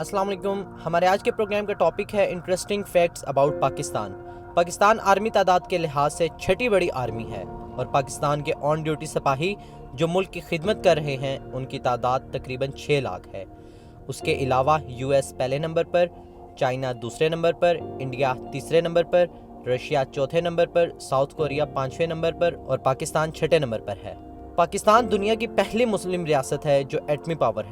अस्सलाम वालेकुम। हमारे आज के प्रोग्राम का टॉपिक है interesting facts about Pakistan. Pakistan army तादाद के लिहाज से छठी बड़ी आर्मी है और पाकिस्तान के ऑन ड्यूटी सिपाही जो मुल्क की खिदमत कर रहे हैं उनकी तादाद तकरीबन 6 लाख है। उसके अलावा यूएस पहले नंबर पर, चाइना दूसरे नंबर पर, इंडिया तीसरे नंबर पर, रशिया चौथे नंबर पर, साउथ कोरिया पाँचवें नंबर पर और पाकिस्तान छठे नंबर पर है। पाकिस्तान दुनिया की पहली मुस्लिम रियासत है जो एटमी पावर है।